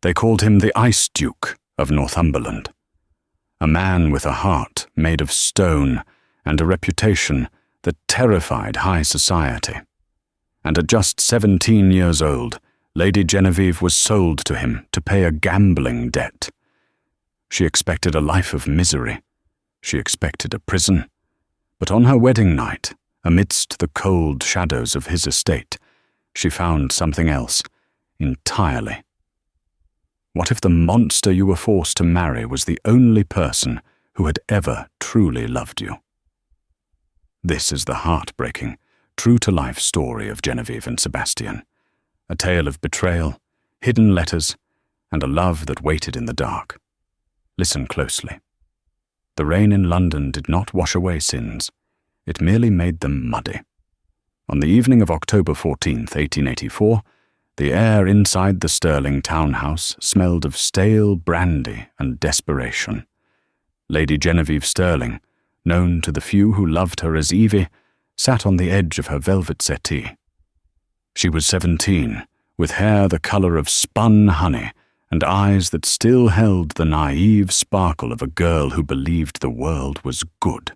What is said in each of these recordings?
They called him the Ice Duke of Northumberland, a man with a heart made of stone and a reputation that terrified high society. And at just 17 years old, Lady Genevieve was sold to him to pay a gambling debt. She expected a life of misery. She expected a prison. But on her wedding night, amidst the cold shadows of his estate, she found something else entirely. What if the monster you were forced to marry was the only person who had ever truly loved you? This is the heartbreaking, true-to-life story of Genevieve and Sebastian, a tale of betrayal, hidden letters, and a love that waited in the dark. Listen closely. The rain in London did not wash away sins. It merely made them muddy. On the evening of October 14th, 1884, the air inside the Stirling townhouse smelled of stale brandy and desperation. Lady Genevieve Stirling, known to the few who loved her as Evie, sat on the edge of her velvet settee. She was 17, with hair the colour of spun honey and eyes that still held the naive sparkle of a girl who believed the world was good.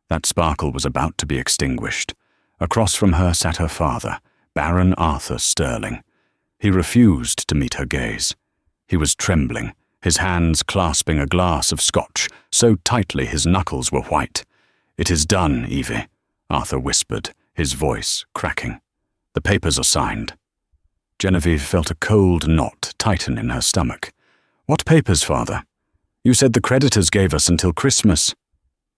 That sparkle was about to be extinguished. Across from her sat her father, Baron Arthur Stirling. He refused to meet her gaze. He was trembling, his hands clasping a glass of scotch, so tightly his knuckles were white. "It is done, Evie," Arthur whispered, his voice cracking. "The papers are signed." Genevieve felt a cold knot tighten in her stomach. "What papers, father? You said the creditors gave us until Christmas."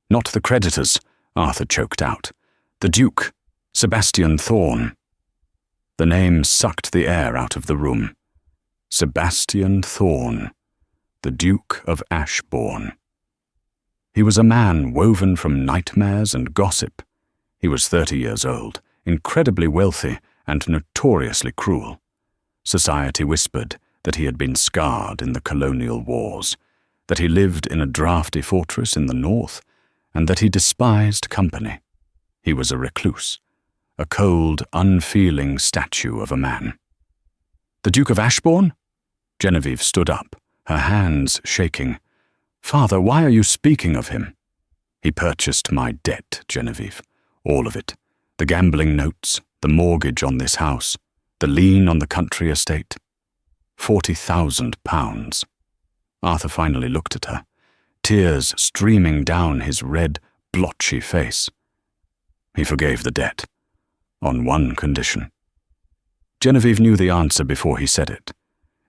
"Not the creditors," Arthur choked out. "The Duke, Sebastian Thorne." The name sucked the air out of the room. Sebastian Thorne, the Duke of Ashbourne. He was a man woven from nightmares and gossip. He was 30 years old, incredibly wealthy and notoriously cruel. Society whispered that he had been scarred in the colonial wars, that he lived in a drafty fortress in the north, and that he despised company. He was a recluse, a cold, unfeeling statue of a man. "The Duke of Ashbourne?" Genevieve stood up, her hands shaking. "Father, why are you speaking of him?" "He purchased my debt, Genevieve, all of it. The gambling notes, the mortgage on this house, the lien on the country estate. £40,000. Arthur finally looked at her, tears streaming down his red, blotchy face. He forgave the debt, on one condition. Genevieve knew the answer before he said it.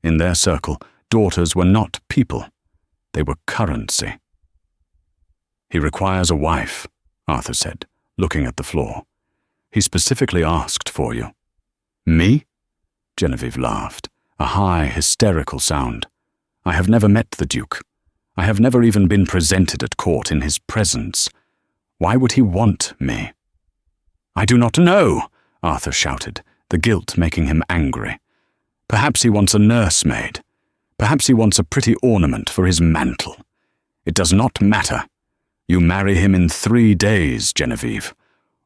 In their circle, daughters were not people. They were currency. "He requires a wife," Arthur said, looking at the floor. "He specifically asked for you." "Me?" Genevieve laughed, a high, hysterical sound. "I have never met the Duke. I have never even been presented at court in his presence. Why would he want me?" "I do not know," Arthur shouted, the guilt making him angry. "Perhaps he wants a nursemaid. Perhaps he wants a pretty ornament for his mantle. It does not matter. You marry him in 3 days, Genevieve,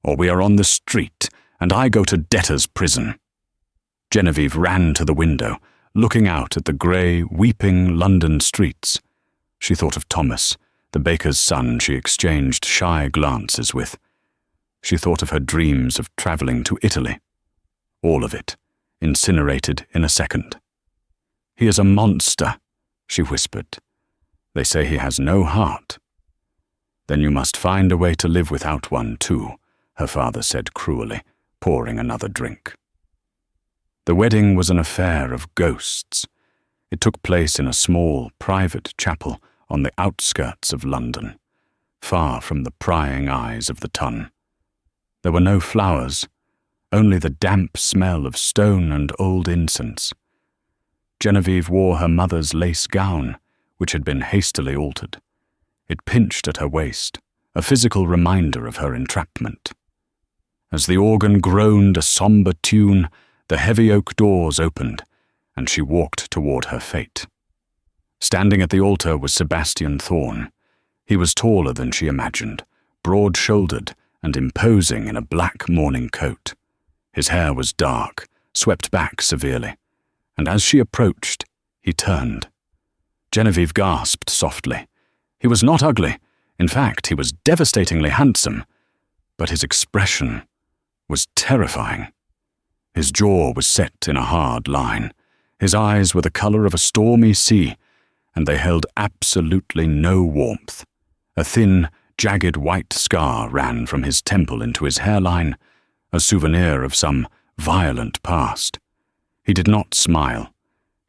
or we are on the street, and I go to debtor's prison." Genevieve ran to the window, looking out at the grey, weeping London streets. She thought of Thomas, the baker's son she exchanged shy glances with. She thought of her dreams of travelling to Italy. All of it, incinerated in a second. "He is a monster," she whispered. "They say he has no heart." "Then you must find a way to live without one too," her father said cruelly, pouring another drink. The wedding was an affair of ghosts. It took place in a small, private chapel on the outskirts of London, far from the prying eyes of the ton. There were no flowers, only the damp smell of stone and old incense. Genevieve wore her mother's lace gown, which had been hastily altered. It pinched at her waist, a physical reminder of her entrapment. As the organ groaned a sombre tune, the heavy oak doors opened, and she walked toward her fate. Standing at the altar was Sebastian Thorne. He was taller than she imagined, broad-shouldered and imposing in a black morning coat. His hair was dark, swept back severely, and as she approached, He turned. Genevieve gasped softly. He was not ugly. In fact, he was devastatingly handsome. But his expression was terrifying. His jaw was set in a hard line. His eyes were the color of a stormy sea, and they held absolutely no warmth. A thin, jagged white scar ran from his temple into his hairline, a souvenir of some violent past. He did not smile.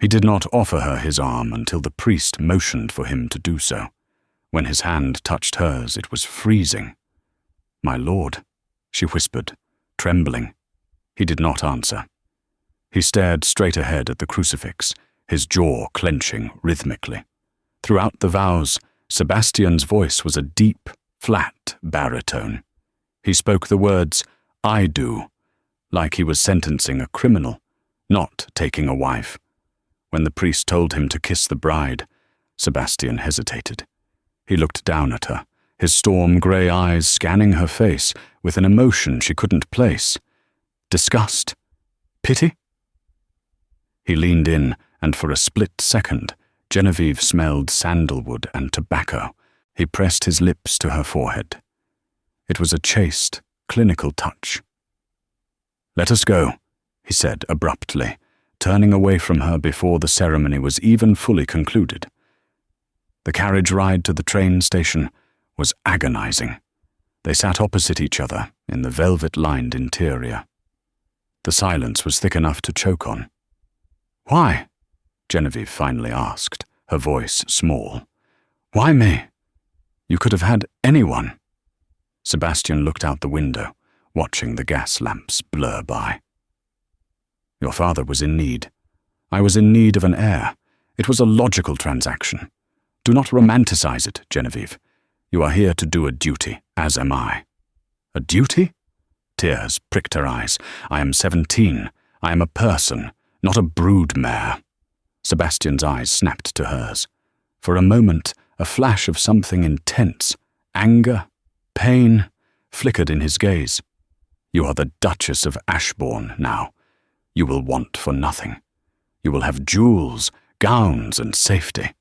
He did not offer her his arm until the priest motioned for him to do so. When his hand touched hers, it was freezing. "My lord," she whispered, trembling. He did not answer. He stared straight ahead at the crucifix, his jaw clenching rhythmically. Throughout the vows, Sebastian's voice was a deep, flat baritone. He spoke the words, "I do," like he was sentencing a criminal, not taking a wife. When the priest told him to kiss the bride, Sebastian hesitated. He looked down at her, his storm-grey eyes scanning her face with an emotion she couldn't place. Disgust? Pity? He leaned in, and for a split second, Genevieve smelled sandalwood and tobacco. He pressed his lips to her forehead. It was a chaste, clinical touch. "Let us go," he said abruptly, turning away from her before the ceremony was even fully concluded. The carriage ride to the train station was agonizing. They sat opposite each other in the velvet-lined interior. The silence was thick enough to choke on. "Why?" Genevieve finally asked, her voice small. "Why me? You could have had anyone." Sebastian looked out the window, watching the gas lamps blur by. "Your father was in need. I was in need of an heir. It was a logical transaction. Do not romanticize it, Genevieve. You are here to do a duty, as am I." "A duty?" Tears pricked her eyes. "I am 17. I am a person, not a brood mare." Sebastian's eyes snapped to hers. For a moment, a flash of something intense, anger, pain, flickered in his gaze. "You are the Duchess of Ashbourne now. You will want for nothing. You will have jewels, gowns, and safety.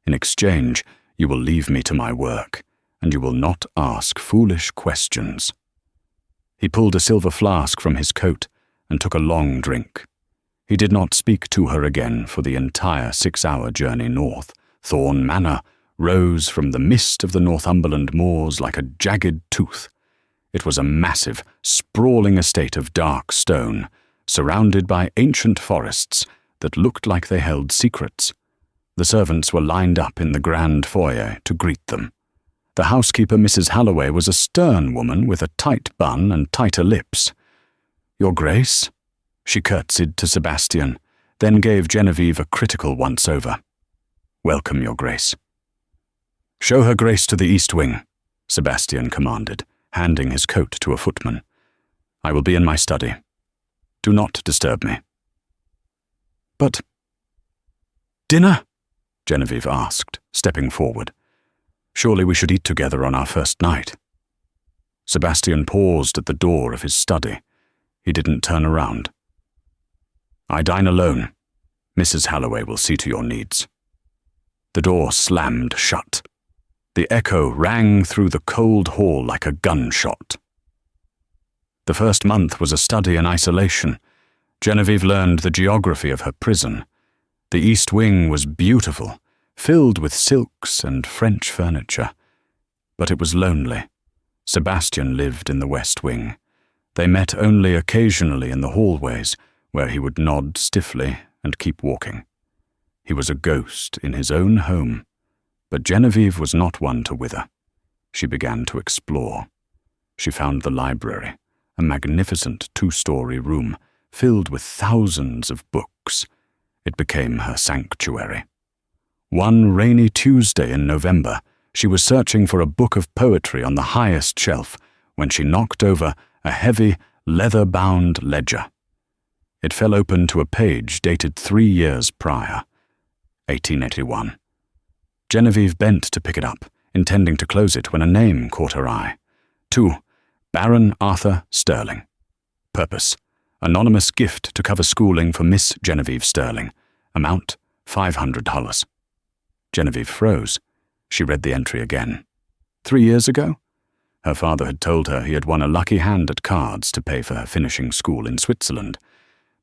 In exchange, you will leave me to my work, and you will not ask foolish questions." He pulled a silver flask from his coat and took a long drink. He did not speak to her again for the entire 6-hour journey north. Thorne Manor rose from the mist of the Northumberland moors like a jagged tooth. It was a massive, sprawling estate of dark stone, surrounded by ancient forests that looked like they held secrets. The servants were lined up in the grand foyer to greet them. The housekeeper, Mrs. Halloway, was a stern woman with a tight bun and tighter lips. "Your Grace?" She curtsied to Sebastian, then gave Genevieve a critical once-over. "Welcome, Your Grace." "Show her Grace to the East Wing," Sebastian commanded, handing his coat to a footman. "I will be in my study. Do not disturb me." "But dinner?" Genevieve asked, stepping forward. "Surely we should eat together on our first night." Sebastian paused at the door of his study. He didn't turn around. "I dine alone. Mrs. Halloway will see to your needs." The door slammed shut. The echo rang through the cold hall like a gunshot. The first month was a study in isolation. Genevieve learned the geography of her prison. The East Wing was beautiful, filled with silks and French furniture. But it was lonely. Sebastian lived in the West Wing. They met only occasionally in the hallways, where he would nod stiffly and keep walking. He was a ghost in his own home. But Genevieve was not one to wither. She began to explore. She found the library, a magnificent 2-story room filled with thousands of books. It became her sanctuary. One rainy Tuesday in November, she was searching for a book of poetry on the highest shelf when she knocked over a heavy, leather-bound ledger. It fell open to a page dated 3 years prior, 1881. Genevieve bent to pick it up, intending to close it when a name caught her eye. To Baron Arthur Sterling. Purpose: anonymous gift to cover schooling for Miss Genevieve Sterling. Amount: $500. Genevieve froze. She read the entry again. 3 years ago? Her father had told her he had won a lucky hand at cards to pay for her finishing school in Switzerland,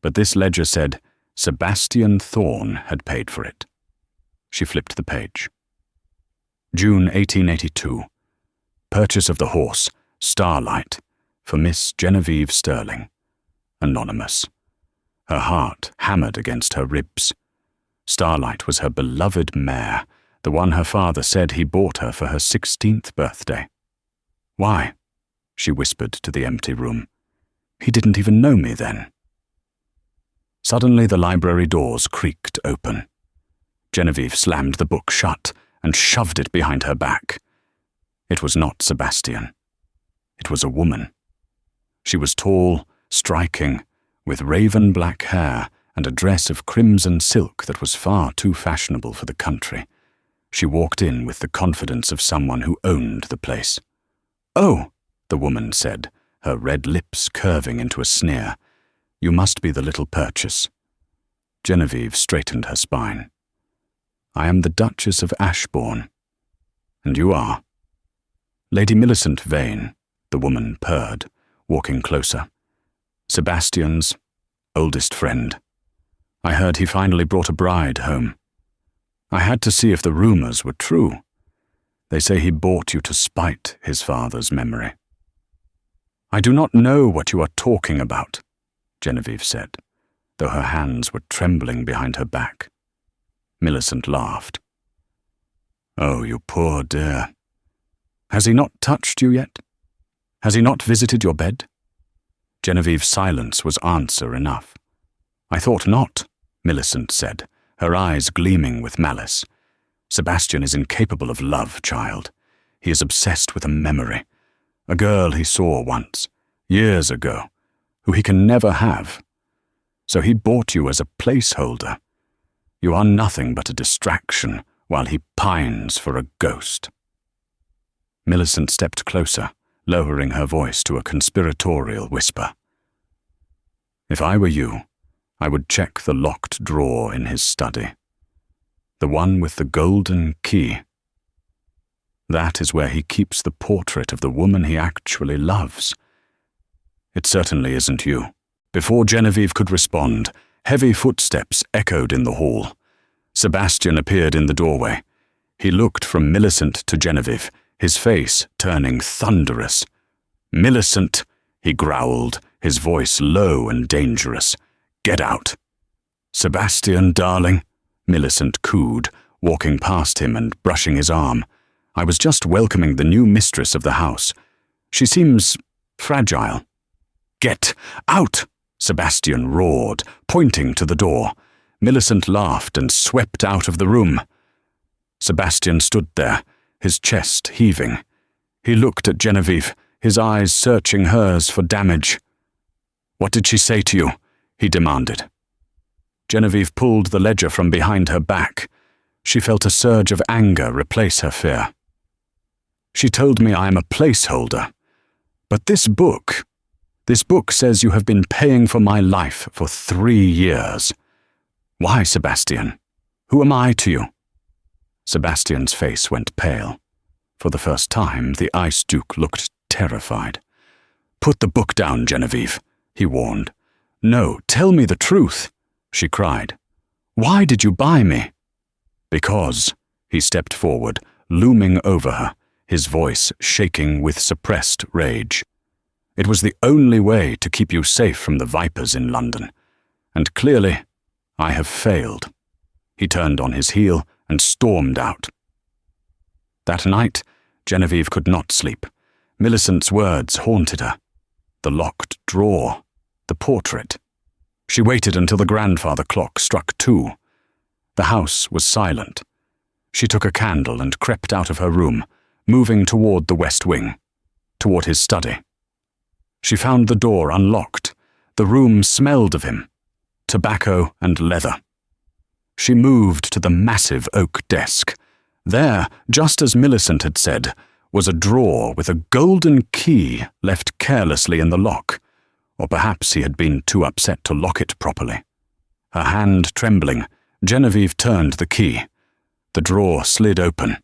but this ledger said Sebastian Thorne had paid for it. She flipped the page. June 1882. Purchase of the horse, Starlight, for Miss Genevieve Sterling. Anonymous. Her heart hammered against her ribs. Starlight was her beloved mare, the one her father said he bought her for her 16th birthday. Why? She whispered to the empty room. He didn't even know me then. Suddenly the library doors creaked open. Genevieve slammed the book shut and shoved it behind her back. It was not Sebastian. It was a woman. She was tall, striking, with raven-black hair and a dress of crimson silk that was far too fashionable for the country. She walked in with the confidence of someone who owned the place. "Oh," the woman said, her red lips curving into a sneer. "You must be the little Purchase." Genevieve straightened her spine. "I am the Duchess of Ashbourne." "And you are?" "Lady Millicent Vane," the woman purred, walking closer. "Sebastian's oldest friend. I heard he finally brought a bride home. I had to see if the rumors were true. They say he bought you to spite his father's memory." "I do not know what you are talking about," Genevieve said, though her hands were trembling behind her back. Millicent laughed. "Oh, you poor dear. Has he not touched you yet? Has he not visited your bed?" Genevieve's silence was answer enough. "I thought not," Millicent said, her eyes gleaming with malice. "Sebastian is incapable of love, child. He is obsessed with a memory, a girl he saw once, years ago, who he can never have. So he bought you as a placeholder. You are nothing but a distraction while he pines for a ghost." Millicent stepped closer, lowering her voice to a conspiratorial whisper. "If I were you, I would check the locked drawer in his study. The one with the golden key. That is where he keeps the portrait of the woman he actually loves. It certainly isn't you." Before Genevieve could respond, heavy footsteps echoed in the hall. Sebastian appeared in the doorway. He looked from Millicent to Genevieve, his face turning thunderous. "Millicent," he growled, his voice low and dangerous. "Get out." "Sebastian, darling," Millicent cooed, walking past him and brushing his arm. "I was just welcoming the new mistress of the house. She seems fragile." "Get out!" Sebastian roared, pointing to the door. Millicent laughed and swept out of the room. Sebastian stood there, his chest heaving. He looked at Genevieve, his eyes searching hers for damage. "What did she say to you?" he demanded. Genevieve pulled the ledger from behind her back. She felt a surge of anger replace her fear. "She told me I am a placeholder. But this book says you have been paying for my life for 3 years. Why, Sebastian? Who am I to you?" Sebastian's face went pale. For the first time, the Ice Duke looked terrified. "Put the book down, Genevieve," he warned. "No, tell me the truth," she cried. "Why did you buy me?" "Because," he stepped forward, looming over her, his voice shaking with suppressed rage. "It was the only way to keep you safe from the vipers in London. And clearly, I have failed." He turned on his heel and stormed out. That night, Genevieve could not sleep. Millicent's words haunted her. The locked drawer, the portrait. She waited until the grandfather clock struck 2. The house was silent. She took a candle and crept out of her room, moving toward the west wing, toward his study. She found the door unlocked. The room smelled of him, tobacco and leather. She moved to the massive oak desk. There, just as Millicent had said, was a drawer with a golden key left carelessly in the lock, or perhaps he had been too upset to lock it properly. Her hand trembling, Genevieve turned the key. The drawer slid open.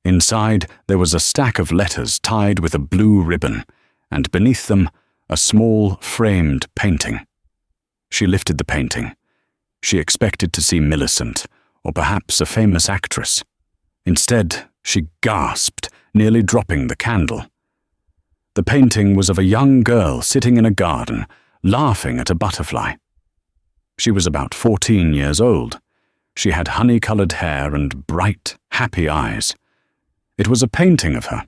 Inside, there was a stack of letters tied with a blue ribbon, and beneath them, a small, framed painting. She lifted the painting. She expected to see Millicent, or perhaps a famous actress. Instead, she gasped, nearly dropping the candle. The painting was of a young girl sitting in a garden, laughing at a butterfly. She was about 14 years old. She had honey-colored hair and bright, happy eyes. It was a painting of her,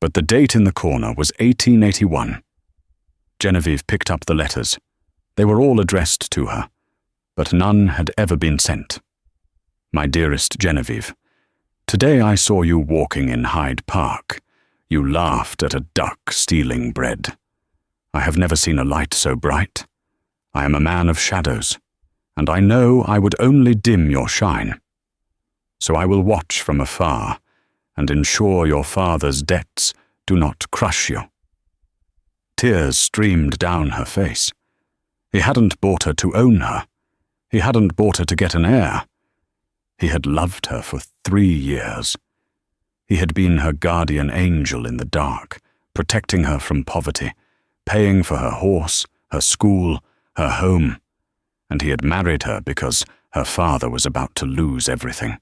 but the date in the corner was 1881. Genevieve picked up the letters. They were all addressed to her, but none had ever been sent. My dearest Genevieve, today I saw you walking in Hyde Park. You laughed at a duck stealing bread. I have never seen a light so bright. I am a man of shadows, and I know I would only dim your shine. So I will watch from afar and ensure your father's debts do not crush you. Tears streamed down her face. He hadn't bought her to own her. He hadn't bought her to get an heir. He had loved her for 3 years. He had been her guardian angel in the dark, protecting her from poverty, paying for her horse, her school, her home, and he had married her because her father was about to lose everything,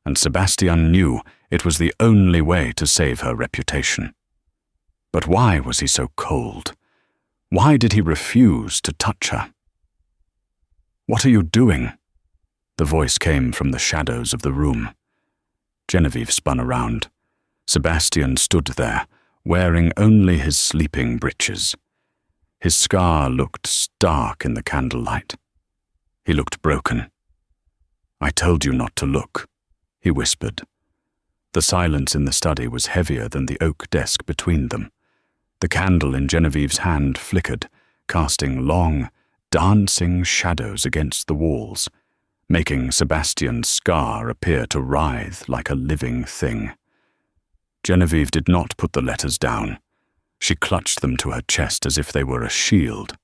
and Sebastian knew it was the only way to save her reputation. But why was he so cold? Why did he refuse to touch her? "What are you doing?" The voice came from the shadows of the room. Genevieve spun around. Sebastian stood there, wearing only his sleeping breeches. His scar looked stark in the candlelight. He looked broken. "I told you not to look," he whispered. The silence in the study was heavier than the oak desk between them. The candle in Genevieve's hand flickered, casting long, dancing shadows against the walls, making Sebastian's scar appear to writhe like a living thing. Genevieve did not put the letters down. She clutched them to her chest as if they were a shield.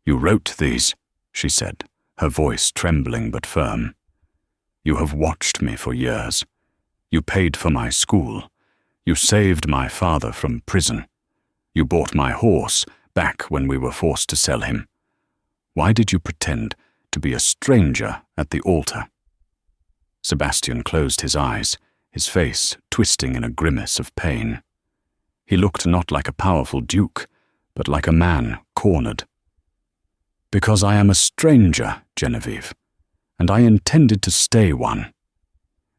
"You wrote these," she said, her voice trembling but firm. "You have watched me for years. You paid for my school. You saved my father from prison. You bought my horse back when we were forced to sell him. Why did you pretend to be a stranger at the altar?" Sebastian closed his eyes, his face twisting in a grimace of pain. He looked not like a powerful duke, but like a man cornered. "Because I am a stranger, Genevieve, and I intended to stay one."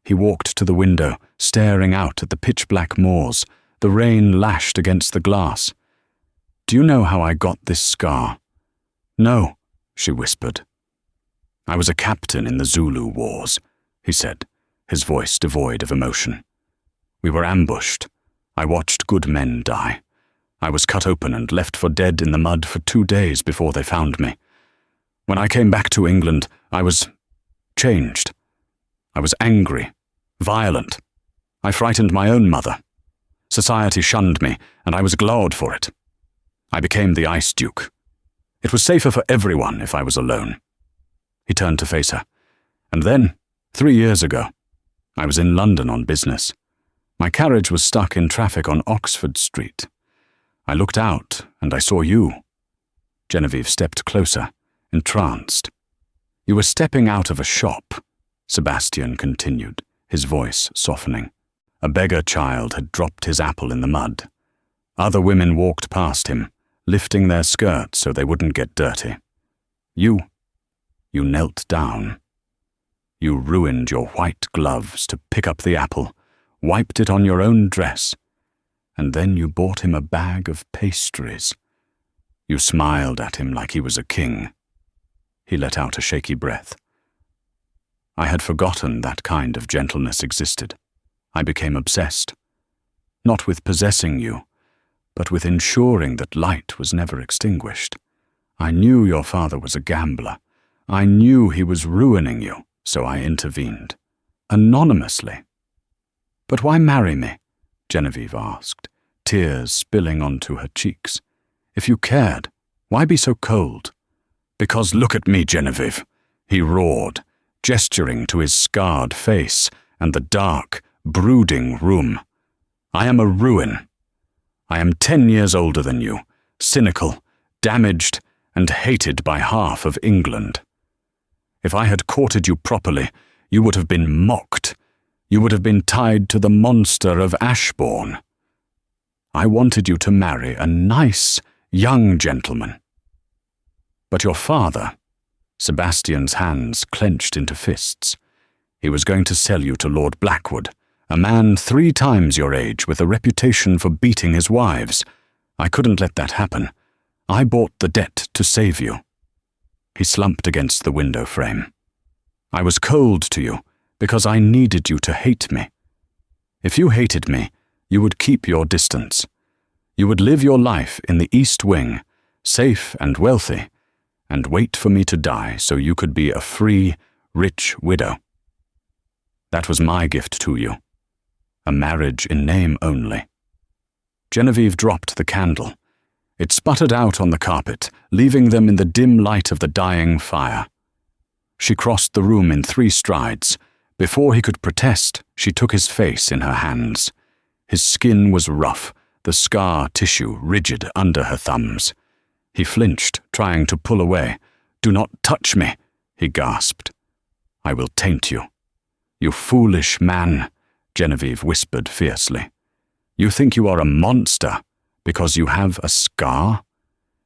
He walked to the window, staring out at the pitch-black moors. The rain lashed against the glass. "Do you know how I got this scar?" "No," she whispered. "I was a captain in the Zulu Wars," he said, his voice devoid of emotion. "We were ambushed. I watched good men die. I was cut open and left for dead in the mud for 2 days before they found me. When I came back to England, I was changed. I was angry, violent. I frightened my own mother. Society shunned me, and I was glad for it. I became the Ice Duke. It was safer for everyone if I was alone." He turned to face her. "And then, 3 years ago, I was in London on business. My carriage was stuck in traffic on Oxford Street. I looked out, and I saw you." Genevieve stepped closer, entranced. "You were stepping out of a shop," Sebastian continued, his voice softening. "A beggar child had dropped his apple in the mud. Other women walked past him, lifting their skirts so they wouldn't get dirty. You knelt down. You ruined your white gloves to pick up the apple, wiped it on your own dress, and then you bought him a bag of pastries. You smiled at him like he was a king." He let out a shaky breath. "I had forgotten that kind of gentleness existed. I became obsessed. Not with possessing you, but with ensuring that light was never extinguished. I knew your father was a gambler. I knew he was ruining you, so I intervened. Anonymously." "But why marry me?" Genevieve asked, tears spilling onto her cheeks. "If you cared, why be so cold?" "Because look at me, Genevieve. he roared, gesturing to his scarred face and the dark, brooding room. "I am a ruin. I am 10 years older than you, cynical, damaged, and hated by half of England. If I had courted you properly, you would have been mocked. You would have been tied to the monster of Ashbourne. I wanted you to marry a nice, young gentleman. But your father," Sebastian's hands clenched into fists, "he was going to sell you to Lord Blackwood, a man 3 times your age with a reputation for beating his wives. I couldn't let that happen. I bought the debt to save you." He slumped against the window frame. "I was cold to you because I needed you to hate me. If you hated me, you would keep your distance. You would live your life in the East Wing, safe and wealthy, and wait for me to die so you could be a free, rich widow. That was my gift to you. A marriage in name only." Genevieve dropped the candle. It sputtered out on the carpet, leaving them in the dim light of the dying fire. She crossed the room in 3 strides. Before he could protest, she took his face in her hands. His skin was rough, the scar tissue rigid under her thumbs. He flinched, trying to pull away. "Do not touch me," he gasped. "I will taint you." "You foolish man," Genevieve whispered fiercely. "You think you are a monster because you have a scar?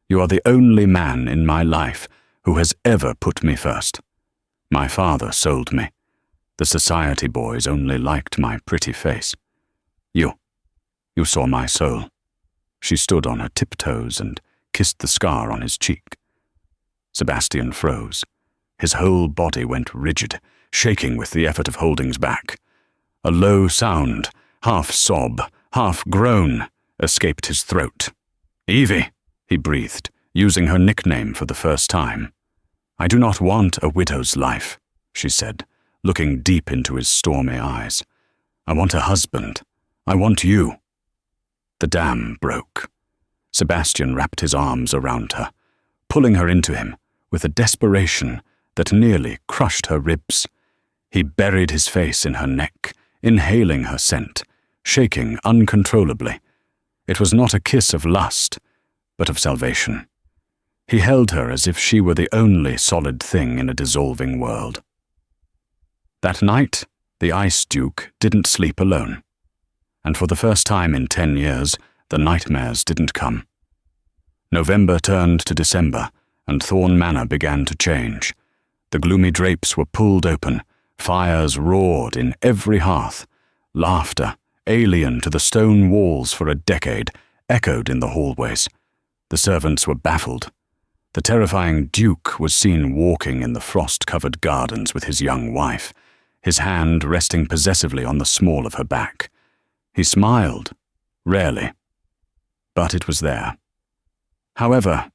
You are the only man in my life who has ever put me first. My father sold me. The society boys only liked my pretty face. You saw my soul." She stood on her tiptoes and kissed the scar on his cheek. Sebastian froze. His whole body went rigid, shaking with the effort of holding back. A low sound, half sob, half groan, escaped his throat. "Evie," he breathed, using her nickname for the first time. "I do not want a widow's life," she said, looking deep into his stormy eyes. "I want a husband. I want you." The dam broke. Sebastian wrapped his arms around her, pulling her into him with a desperation that nearly crushed her ribs. He buried his face in her neck, inhaling her scent, shaking uncontrollably. It was not a kiss of lust, but of salvation. He held her as if she were the only solid thing in a dissolving world. That night, the Ice Duke didn't sleep alone. And for the first time in 10 years, the nightmares didn't come. November turned to December, and Thorne Manor began to change. The gloomy drapes were pulled open, fires roared in every hearth. Laughter, alien to the stone walls for a decade, echoed in the hallways. The servants were baffled. The terrifying Duke was seen walking in the frost-covered gardens with his young wife, his hand resting possessively on the small of her back. He smiled, rarely, but it was there. However,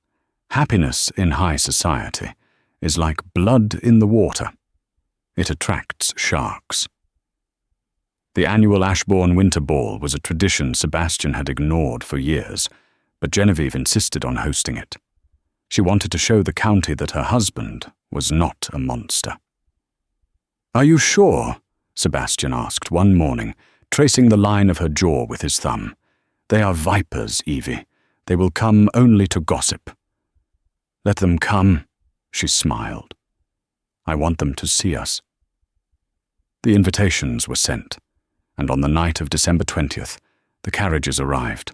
happiness in high society is like blood in the water. It attracts sharks. The annual Ashbourne Winter Ball was a tradition Sebastian had ignored for years, but Genevieve insisted on hosting it. She wanted to show the county that her husband was not a monster. "Are you sure?" Sebastian asked one morning, tracing the line of her jaw with his thumb. "They are vipers, Evie. They will come only to gossip." "Let them come," she smiled. "I want them to see us." The invitations were sent, and on the night of December 20th, the carriages arrived.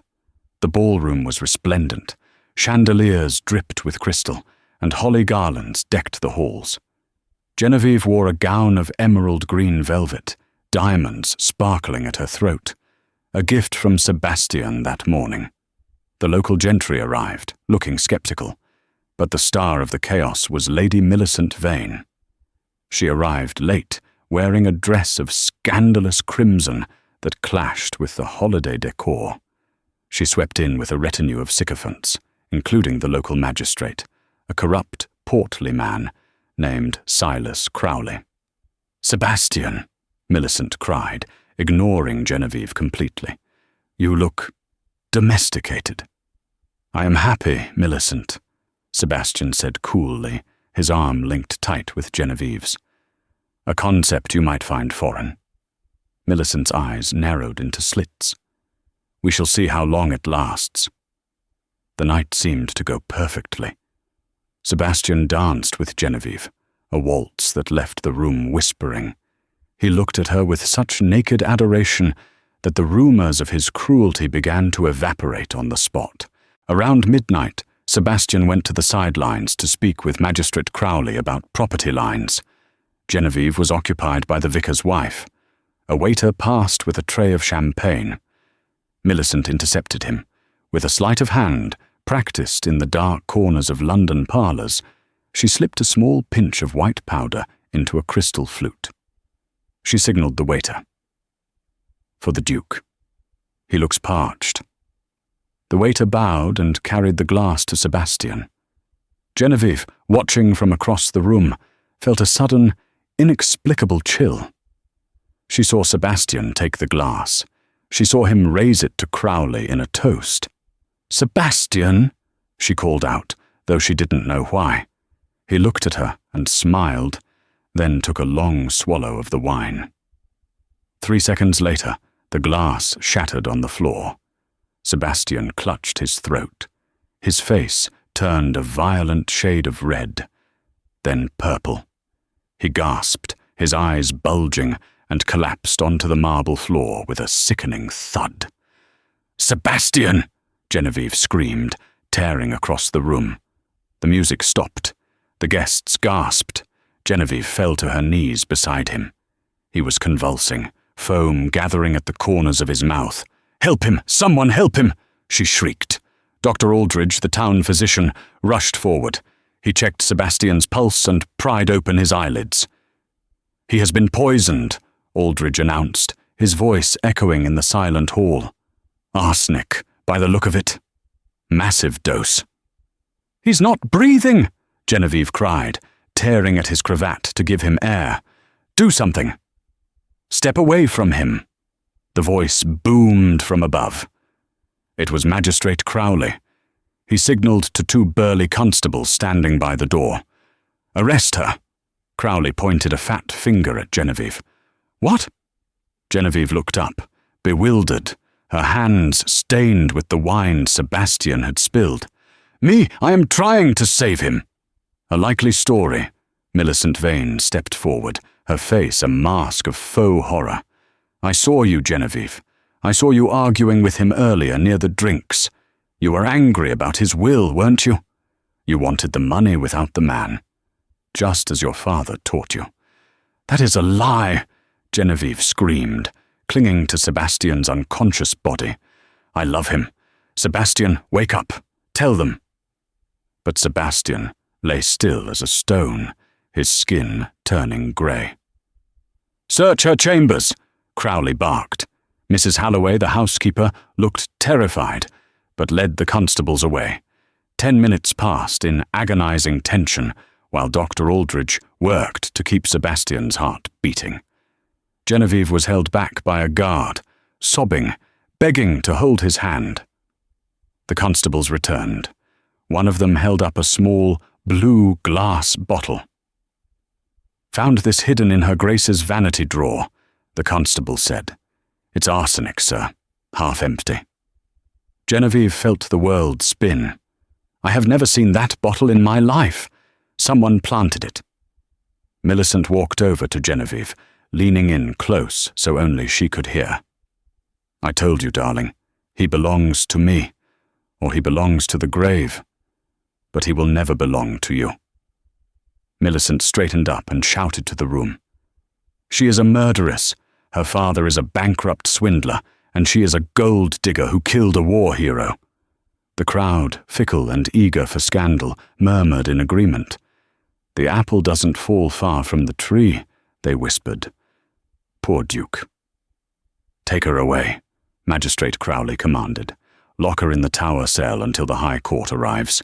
The ballroom was resplendent. Chandeliers dripped with crystal, and holly garlands decked the halls. Genevieve wore a gown of emerald green velvet, diamonds sparkling at her throat, a gift from Sebastian that morning. The local gentry arrived, looking skeptical, but the star of the chaos was Lady Millicent Vane. She arrived late, wearing a dress of scandalous crimson that clashed with the holiday decor. She swept in with a retinue of sycophants, including the local magistrate, a corrupt, portly man named Silas Crowley. "Sebastian," Millicent cried, ignoring Genevieve completely. "You look domesticated." "I am happy, Millicent," Sebastian said coolly, his arm linked tight with Genevieve's. "A concept you might find foreign." Millicent's eyes narrowed into slits. "We shall see how long it lasts." The night seemed to go perfectly. Sebastian danced with Genevieve, a waltz that left the room whispering. He looked at her with such naked adoration that the rumors of his cruelty began to evaporate on the spot. Around midnight, Sebastian went to the sidelines to speak with Magistrate Crowley about property lines. Genevieve was occupied by the vicar's wife. A waiter passed with a tray of champagne. Millicent intercepted him. With a sleight of hand, practiced in the dark corners of London parlours, she slipped a small pinch of white powder into a crystal flute. She signalled the waiter. "For the Duke. He looks parched." The waiter bowed and carried the glass to Sebastian. Genevieve, watching from across the room, felt a sudden, inexplicable chill. She saw Sebastian take the glass. She saw him raise it to Crowley in a toast. "Sebastian!" she called out, though she didn't know why. He looked at her and smiled, then took a long swallow of the wine. 3 seconds later, the glass shattered on the floor. Sebastian clutched his throat. His face turned a violent shade of red, then purple. He gasped, his eyes bulging, and collapsed onto the marble floor with a sickening thud. "Sebastian!" Genevieve screamed, tearing across the room. The music stopped. The guests gasped. Genevieve fell to her knees beside him. He was convulsing, foam gathering at the corners of his mouth. "Help him! Someone help him!" she shrieked. Dr. Aldridge, the town physician, rushed forward. He checked Sebastian's pulse and pried open his eyelids. "He has been poisoned," Aldridge announced, his voice echoing in the silent hall. "Arsenic, by the look of it. Massive dose." "He's not breathing!" Genevieve cried, tearing at his cravat to give him air. "Do something!" "Step away from him!" The voice boomed from above. It was Magistrate Crowley. He signalled to 2 burly constables standing by the door. "Arrest her!" Crowley pointed a fat finger at Genevieve. "What?" Genevieve looked up, bewildered, her hands stained with the wine Sebastian had spilled. "Me, I am trying to save him." "A likely story." Millicent Vane stepped forward, her face a mask of faux horror. "I saw you, Genevieve. I saw you arguing with him earlier near the drinks. You were angry about his will, weren't you? You wanted the money without the man, just as your father taught you." "That is a lie," Genevieve screamed, clinging to Sebastian's unconscious body. "I love him. Sebastian, wake up. Tell them." But Sebastian lay still as a stone, his skin turning grey. "Search her chambers," Crowley barked. Mrs. Halloway, the housekeeper, looked terrified, but led the constables away. 10 minutes passed in agonizing tension, while Dr. Aldridge worked to keep Sebastian's heart beating. Genevieve was held back by a guard, sobbing, begging to hold his hand. The constables returned. One of them held up a small, blue glass bottle. "Found this hidden in her Grace's vanity drawer," the constable said. "It's arsenic, sir. Half empty." Genevieve felt the world spin. "I have never seen that bottle in my life. Someone planted it." Millicent walked over to Genevieve, leaning in close so only she could hear. "I told you, darling, he belongs to me, or he belongs to the grave, but he will never belong to you." Millicent straightened up and shouted to the room. "She is a murderess. Her father is a bankrupt swindler, and she is a gold digger who killed a war hero." The crowd, fickle and eager for scandal, murmured in agreement. "The apple doesn't fall far from the tree," they whispered. "Poor Duke." "Take her away," Magistrate Crowley commanded. "Lock her in the tower cell until the High Court arrives.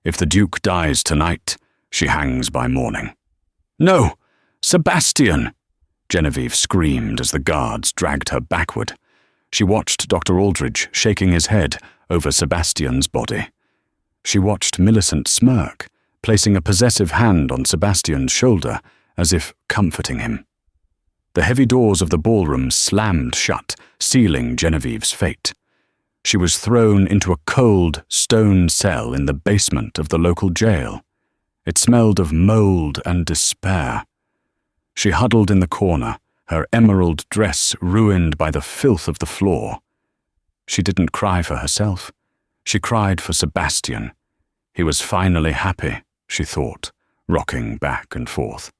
If the Duke dies tonight, she hangs by morning." "No! Sebastian!" Genevieve screamed as the guards dragged her backward. She watched Dr. Aldridge shaking his head over Sebastian's body. She watched Millicent smirk, placing a possessive hand on Sebastian's shoulder as if comforting him. The heavy doors of the ballroom slammed shut, sealing Genevieve's fate. She was thrown into a cold, stone cell in the basement of the local jail. It smelled of mold and despair. She huddled in the corner, her emerald dress ruined by the filth of the floor. She didn't cry for herself. She cried for Sebastian. He was finally happy, she thought, rocking back and forth.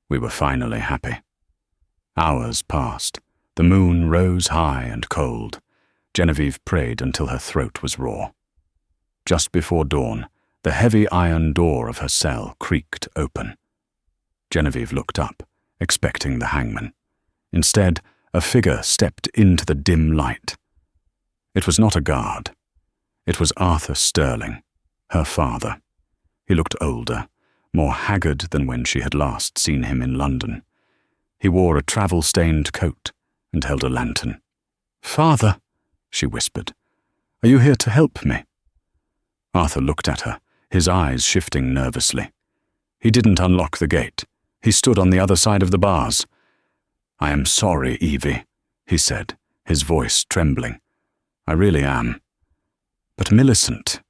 We were finally happy. Hours passed. The moon rose high and cold. Genevieve prayed until her throat was raw. Just before dawn, the heavy iron door of her cell creaked open. Genevieve looked up, expecting the hangman. Instead, a figure stepped into the dim light. It was not a guard. It was Arthur Sterling, her father. He looked older, more haggard than when she had last seen him in London. He wore a travel-stained coat and held a lantern. "Father," she whispered, "are you here to help me?" Arthur looked at her, his eyes shifting nervously. He didn't unlock the gate. He stood on the other side of the bars. "I am sorry, Evie," he said, his voice trembling. "I really am. But Millicent,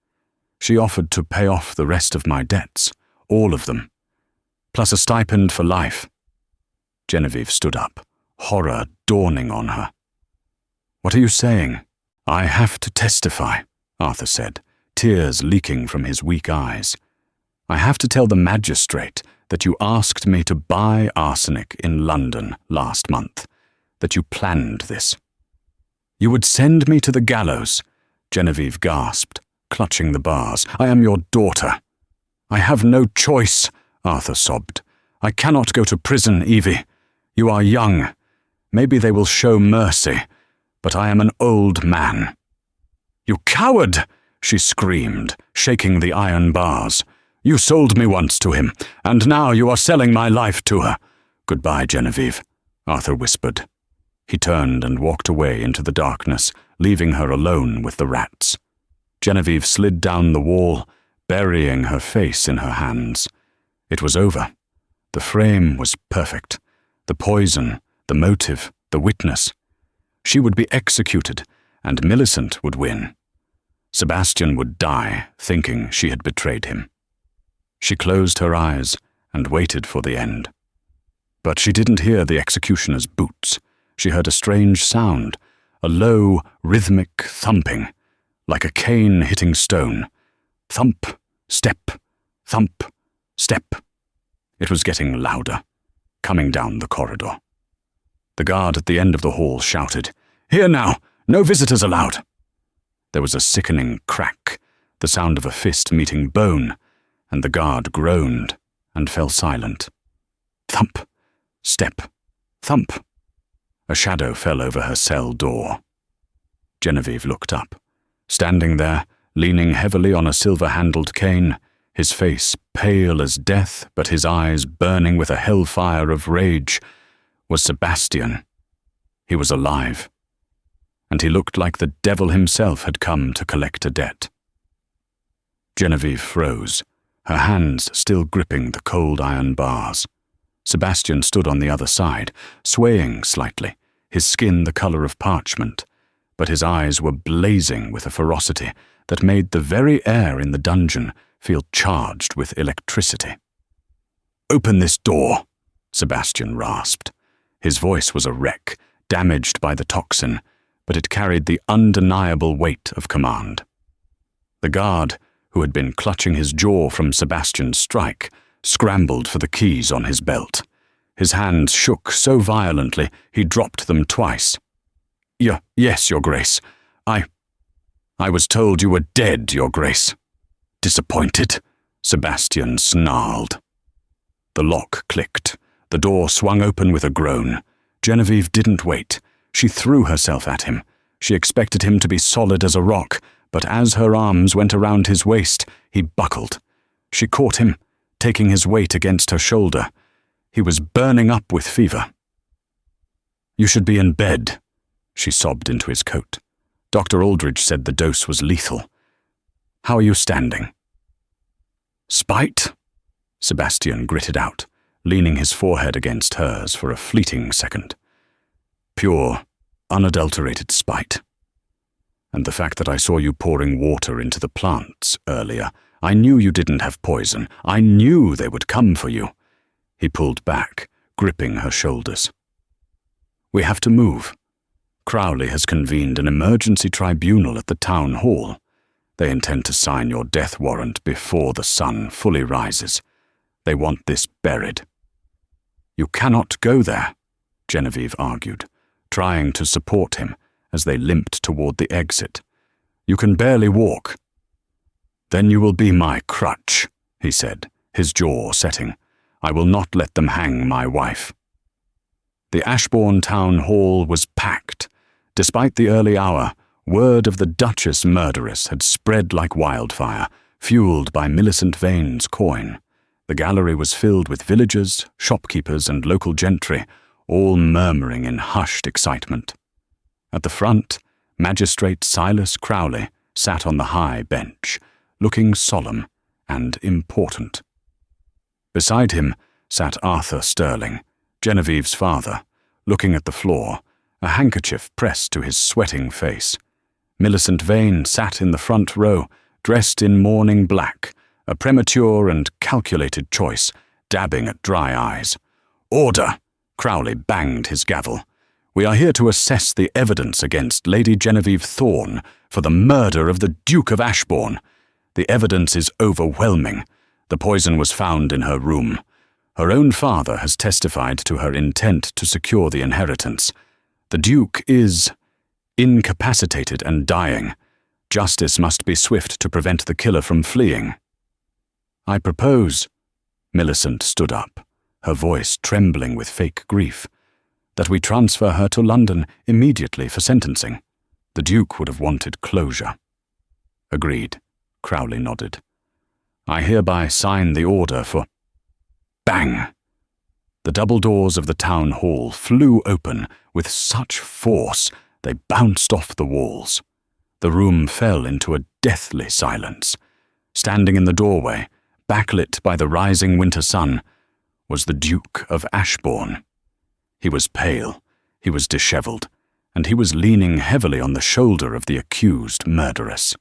she offered to pay off the rest of my debts, all of them, plus a stipend for life." Genevieve stood up, horror dawning on her. "What are you saying?" "I have to testify," Arthur said, tears leaking from his weak eyes. "I have to tell the magistrate that you asked me to buy arsenic in London last month, that you planned this." "You would send me to the gallows," Genevieve gasped, clutching the bars. "I am your daughter." "I have no choice," Arthur sobbed. "I cannot go to prison, Evie. You are young. Maybe they will show mercy, but I am an old man." "You coward!" she screamed, shaking the iron bars. "You sold me once to him, and now you are selling my life to her." "Goodbye, Genevieve," Arthur whispered. He turned and walked away into the darkness, leaving her alone with the rats. Genevieve slid down the wall, burying her face in her hands. It was over. The frame was perfect. The poison, the motive, the witness. She would be executed, and Millicent would win. Sebastian would die, thinking she had betrayed him. She closed her eyes and waited for the end. But she didn't hear the executioner's boots. She heard a strange sound, a low, rhythmic thumping, like a cane hitting stone. Thump, step, thump, step. It was getting louder, coming down the corridor. The guard at the end of the hall shouted, "Here now! No visitors allowed!" There was a sickening crack, the sound of a fist meeting bone, and the guard groaned and fell silent. Thump, step, thump. A shadow fell over her cell door. Genevieve looked up. Standing there, leaning heavily on a silver-handled cane, his face pale as death but his eyes burning with a hellfire of rage, was Sebastian. He was alive, and he looked like the devil himself had come to collect a debt. Genevieve froze, her hands still gripping the cold iron bars. Sebastian stood on the other side, swaying slightly, his skin the color of parchment, but his eyes were blazing with a ferocity that made the very air in the dungeon feel charged with electricity. "Open this door," Sebastian rasped. His voice was a wreck, damaged by the toxin, but it carried the undeniable weight of command. The guard, who had been clutching his jaw from Sebastian's strike, scrambled for the keys on his belt. His hands shook so violently he dropped them twice. Yes, Your Grace. I was told you were dead, Your Grace." "Disappointed?" Sebastian snarled. The lock clicked. The door swung open with a groan. Genevieve didn't wait. She threw herself at him. She expected him to be solid as a rock, but as her arms went around his waist, he buckled. She caught him, taking his weight against her shoulder. He was burning up with fever. "You should be in bed," she sobbed into his coat. "Dr. Aldridge said the dose was lethal. How are you standing?" Spite? Sebastian gritted out, leaning his forehead against hers for a fleeting second. Pure, unadulterated spite. And the fact that I saw you pouring water into the plants earlier, I knew you didn't have poison. I knew they would come for you. He pulled back, gripping her shoulders. We have to move. Crowley has convened an emergency tribunal at the town hall. They intend to sign your death warrant before the sun fully rises. They want this buried. You cannot go there, Genevieve argued, trying to support him as they limped toward the exit. You can barely walk. Then you will be my crutch, he said, his jaw setting. I will not let them hang my wife. The Ashbourne town hall was packed. Despite the early hour, word of the Duchess murderess had spread like wildfire, fueled by Millicent Vane's coin. The gallery was filled with villagers, shopkeepers, and local gentry, all murmuring in hushed excitement. At the front, Magistrate Silas Crowley sat on the high bench, looking solemn and important. Beside him sat Arthur Sterling, Genevieve's father, looking at the floor, a handkerchief pressed to his sweating face. Millicent Vane sat in the front row, dressed in mourning black, a premature and calculated choice, dabbing at dry eyes. Order! Crowley banged his gavel. We are here to assess the evidence against Lady Genevieve Thorne for the murder of the Duke of Ashbourne. The evidence is overwhelming. The poison was found in her room. Her own father has testified to her intent to secure the inheritance. The Duke is incapacitated and dying. Justice must be swift to prevent the killer from fleeing. I propose, Millicent stood up, her voice trembling with fake grief, that we transfer her to London immediately for sentencing. The Duke would have wanted closure. Agreed, Crowley nodded. I hereby sign the order for... Bang! The double doors of the town hall flew open with such force they bounced off the walls. The room fell into a deathly silence. Standing in the doorway, backlit by the rising winter sun, was the Duke of Ashbourne. He was pale, he was dishevelled, and he was leaning heavily on the shoulder of the accused murderess.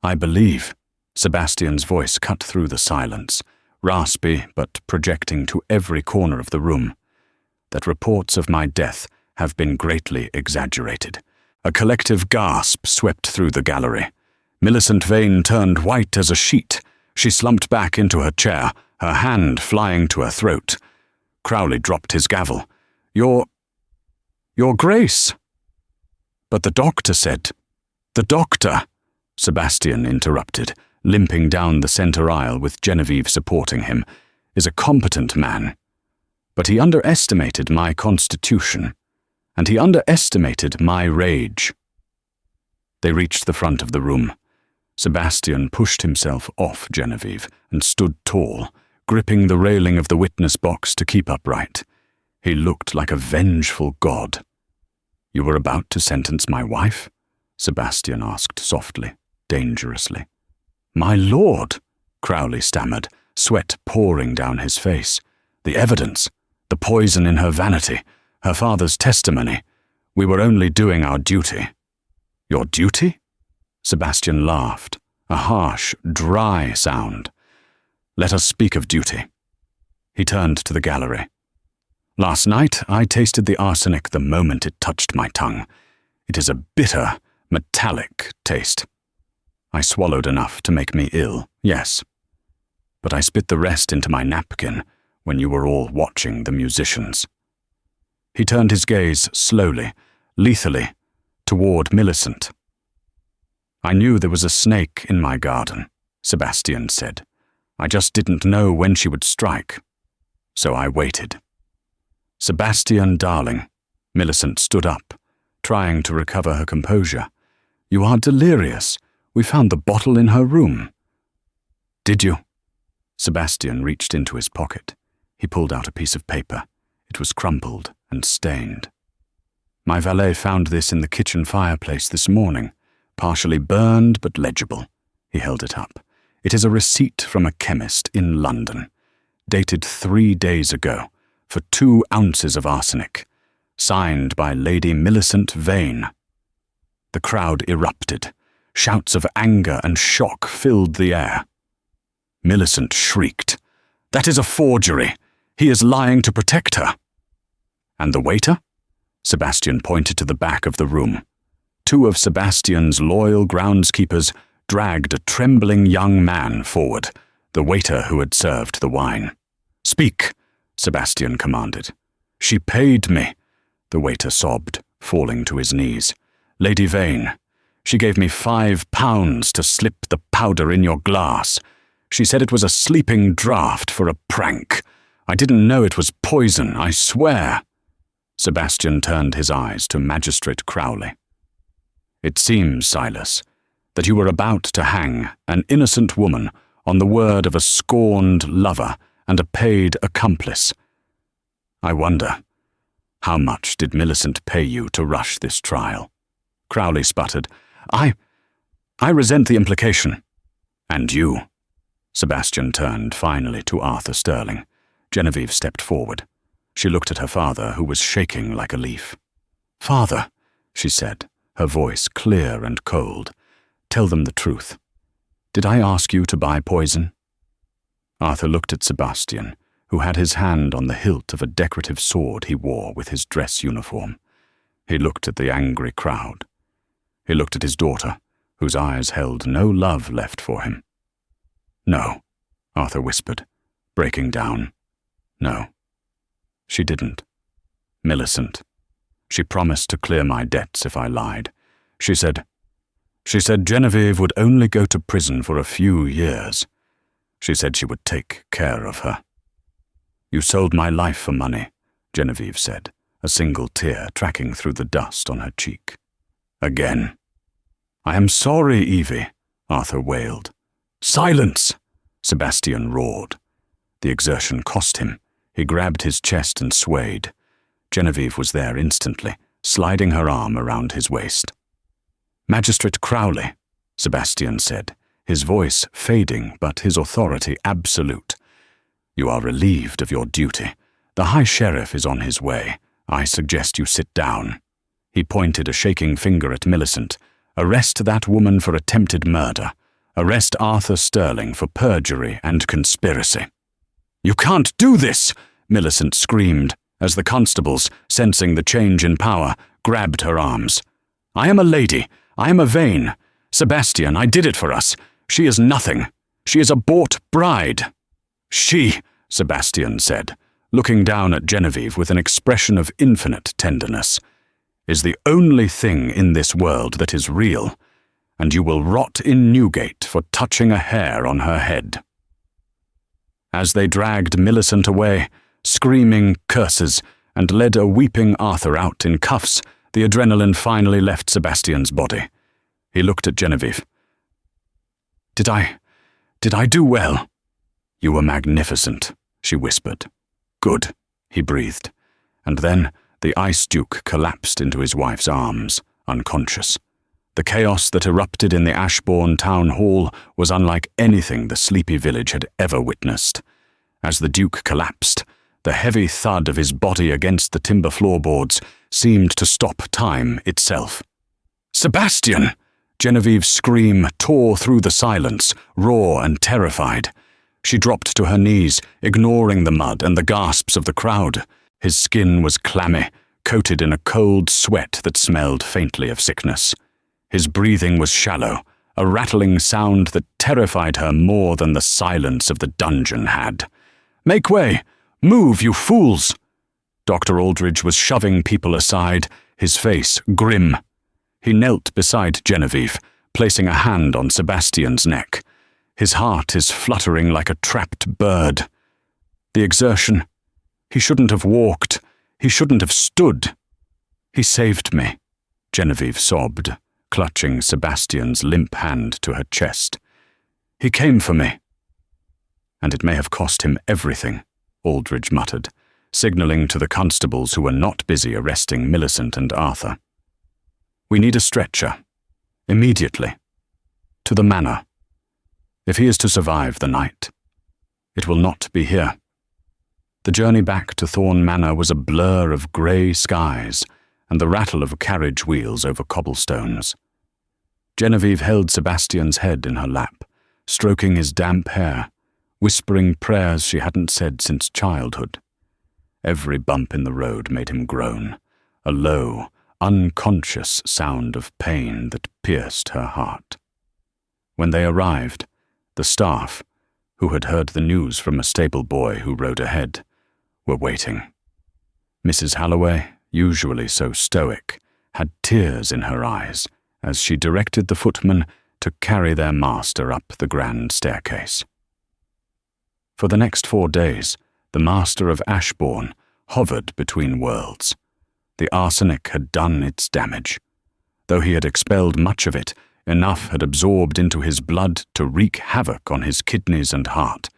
I believe, Sebastian's voice cut through the silence, raspy but projecting to every corner of the room, that reports of my death have been greatly exaggerated. A collective gasp swept through the gallery. Millicent Vane turned white as a sheet. She slumped back into her chair, her hand flying to her throat. Crowley dropped his gavel. Your Grace! But the doctor said... The doctor! Sebastian interrupted, limping down the centre aisle with Genevieve supporting him, is a competent man. But he underestimated my constitution, and he underestimated my rage. They reached the front of the room. Sebastian pushed himself off Genevieve and stood tall, gripping the railing of the witness box to keep upright. He looked like a vengeful god. You were about to sentence my wife? Sebastian asked softly, dangerously. My lord, Crowley stammered, sweat pouring down his face. The evidence, the poison in her vanity, her father's testimony. We were only doing our duty. Your duty? Sebastian laughed, a harsh, dry sound. Let us speak of duty. He turned to the gallery. Last night I tasted the arsenic the moment it touched my tongue. It is a bitter, metallic taste. I swallowed enough to make me ill, yes. But I spit the rest into my napkin when you were all watching the musicians. He turned his gaze slowly, lethally, toward Millicent. I knew there was a snake in my garden, Sebastian said. I just didn't know when she would strike. So I waited. Sebastian, darling, Millicent stood up, trying to recover her composure. You are delirious. We found the bottle in her room. Did you? Sebastian reached into his pocket. He pulled out a piece of paper. It was crumpled and stained. My valet found this in the kitchen fireplace this morning, partially burned but legible. He held it up. It is a receipt from a chemist in London, dated 3 days ago, for 2 ounces of arsenic, signed by Lady Millicent Vane." The crowd erupted. Shouts of anger and shock filled the air. Millicent shrieked, "That is a forgery! He is lying to protect her!" "And the waiter?" Sebastian pointed to the back of the room. 2 of Sebastian's loyal groundskeepers dragged a trembling young man forward, the waiter who had served the wine. "Speak," Sebastian commanded. "She paid me," the waiter sobbed, falling to his knees. "Lady Vane. She gave me £5 to slip the powder in your glass. She said it was a sleeping draught for a prank. I didn't know it was poison, I swear." Sebastian turned his eyes to Magistrate Crowley. "It seems, Silas, that you were about to hang an innocent woman on the word of a scorned lover and a paid accomplice. I wonder, how much did Millicent pay you to rush this trial?" Crowley sputtered, I resent the implication." "And you?" Sebastian turned finally to Arthur Sterling. Genevieve stepped forward. She looked at her father, who was shaking like a leaf. "Father," she said, her voice clear and cold, "tell them the truth. Did I ask you to buy poison?" Arthur looked at Sebastian, who had his hand on the hilt of a decorative sword he wore with his dress uniform. He looked at the angry crowd. He looked at his daughter, whose eyes held no love left for him. "No," Arthur whispered, breaking down. "No. She didn't. Millicent. She promised to clear my debts if I lied. She said Genevieve would only go to prison for a few years. She said she would take care of her." "You sold my life for money," Genevieve said, a single tear tracking through the dust on her cheek. "Again." "I am sorry, Evie," Arthur wailed. "Silence!" Sebastian roared. The exertion cost him. He grabbed his chest and swayed. Genevieve was there instantly, sliding her arm around his waist. "Magistrate Crowley," Sebastian said, his voice fading but his authority absolute. "You are relieved of your duty. The High Sheriff is on his way. I suggest you sit down." He pointed a shaking finger at Millicent. "Arrest that woman for attempted murder. Arrest Arthur Sterling for perjury and conspiracy." "You can't do this!" Millicent screamed, as the constables, sensing the change in power, grabbed her arms. "I am a lady. I am a Vane. Sebastian, I did it for us. She is nothing. She is a bought bride." "She," Sebastian said, looking down at Genevieve with an expression of infinite tenderness, "is the only thing in this world that is real, and you will rot in Newgate for touching a hair on her head." As they dragged Millicent away, screaming curses, and led a weeping Arthur out in cuffs, the adrenaline finally left Sebastian's body. He looked at Genevieve. Did I do well?" "You were magnificent," she whispered. "Good," he breathed, and then the Ice Duke collapsed into his wife's arms, unconscious. The chaos that erupted in the Ashbourne town hall was unlike anything the sleepy village had ever witnessed. As the Duke collapsed, the heavy thud of his body against the timber floorboards seemed to stop time itself. "Sebastian!" Genevieve's scream tore through the silence, raw and terrified. She dropped to her knees, ignoring the mud and the gasps of the crowd. His skin was clammy, coated in a cold sweat that smelled faintly of sickness. His breathing was shallow, a rattling sound that terrified her more than the silence of the dungeon had. "Make way! Move, you fools!" Dr. Aldridge was shoving people aside, his face grim. He knelt beside Genevieve, placing a hand on Sebastian's neck. His heart is fluttering like a trapped bird. The exertion. He shouldn't have walked. He shouldn't have stood. "He saved me," Genevieve sobbed, clutching Sebastian's limp hand to her chest. "He came for me." "And it may have cost him everything," Aldridge muttered, signaling to the constables who were not busy arresting Millicent and Arthur. "We need a stretcher. Immediately. To the Manor. If he is to survive the night, it will not be here. The journey back to Thorne Manor was a blur of grey skies and the rattle of carriage wheels over cobblestones. Genevieve held Sebastian's head in her lap, stroking his damp hair, whispering prayers she hadn't said since childhood. Every bump in the road made him groan, a low, unconscious sound of pain that pierced her heart. When they arrived, the staff, who had heard the news from a stable boy who rode ahead, were waiting. Mrs. Halloway, usually so stoic, had tears in her eyes as she directed the footman to carry their master up the grand staircase. For the next 4 days, the master of Ashbourne hovered between worlds. The arsenic had done its damage. Though he had expelled much of it, enough had absorbed into his blood to wreak havoc on his kidneys and heart.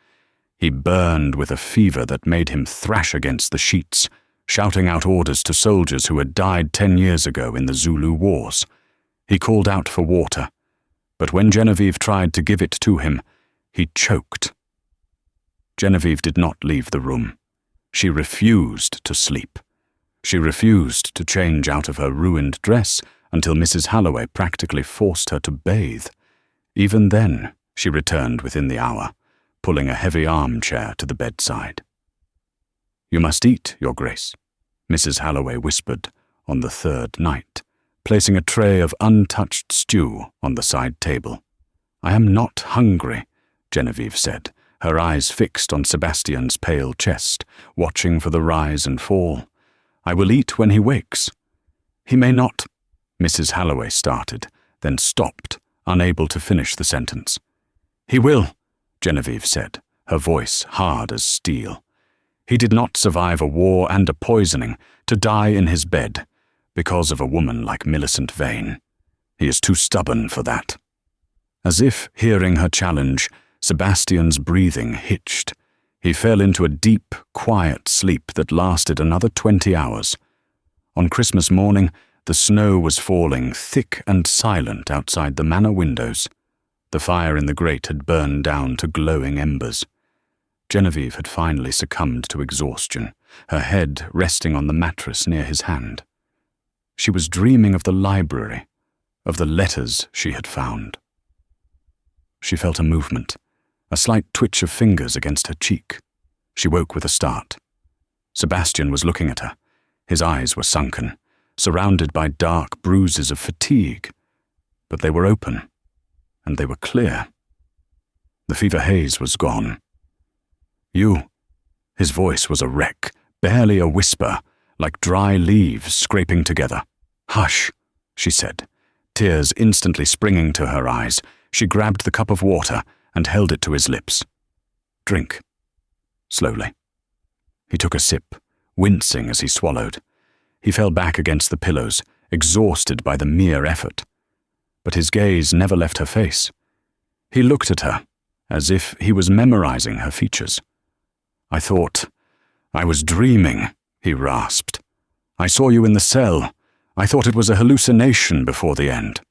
He burned with a fever that made him thrash against the sheets, shouting out orders to soldiers who had died 10 years ago in the Zulu Wars. He called out for water, but when Genevieve tried to give it to him, he choked. Genevieve did not leave the room. She refused to sleep. She refused to change out of her ruined dress until Mrs. Halloway practically forced her to bathe. Even then, she returned within the hour, pulling a heavy armchair to the bedside. "You must eat, Your Grace," Mrs. Halloway whispered on the 3rd night, placing a tray of untouched stew on the side table. "I am not hungry," Genevieve said, her eyes fixed on Sebastian's pale chest, watching for the rise and fall. "I will eat when he wakes." "He may not," Mrs. Halloway started, then stopped, unable to finish the sentence. "He will," Genevieve said, her voice hard as steel. "He did not survive a war and a poisoning to die in his bed because of a woman like Millicent Vane. He is too stubborn for that." As if hearing her challenge, Sebastian's breathing hitched. He fell into a deep, quiet sleep that lasted another 20 hours. On Christmas morning, the snow was falling thick and silent outside the manor windows. The fire in the grate had burned down to glowing embers. Genevieve had finally succumbed to exhaustion, her head resting on the mattress near his hand. She was dreaming of the library, of the letters she had found. She felt a movement, a slight twitch of fingers against her cheek. She woke with a start. Sebastian was looking at her. His eyes were sunken, surrounded by dark bruises of fatigue, but they were open, and they were clear. The fever haze was gone. "You." His voice was a wreck, barely a whisper, like dry leaves scraping together. "Hush," she said, tears instantly springing to her eyes. She grabbed the cup of water and held it to his lips. "Drink." Slowly. He took a sip, wincing as he swallowed. He fell back against the pillows, exhausted by the mere effort. But his gaze never left her face. He looked at her, as if he was memorizing her features. "I thought I was dreaming," he rasped. "I saw you in the cell. I thought it was a hallucination before the end."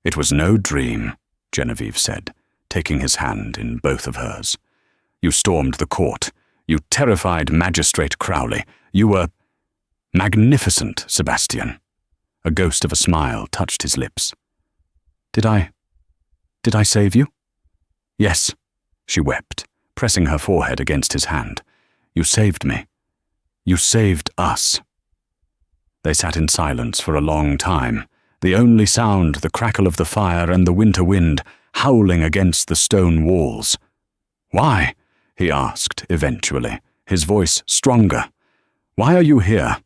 "It was no dream," Genevieve said, taking his hand in both of hers. "You stormed the court. You terrified Magistrate Crowley. You were magnificent, Sebastian." A ghost of a smile touched his lips. Did I save you?" "Yes," she wept, pressing her forehead against his hand. "You saved me. You saved us." They sat in silence for a long time, the only sound the crackle of the fire and the winter wind howling against the stone walls. "Why?" he asked eventually, his voice stronger. "Why are you here?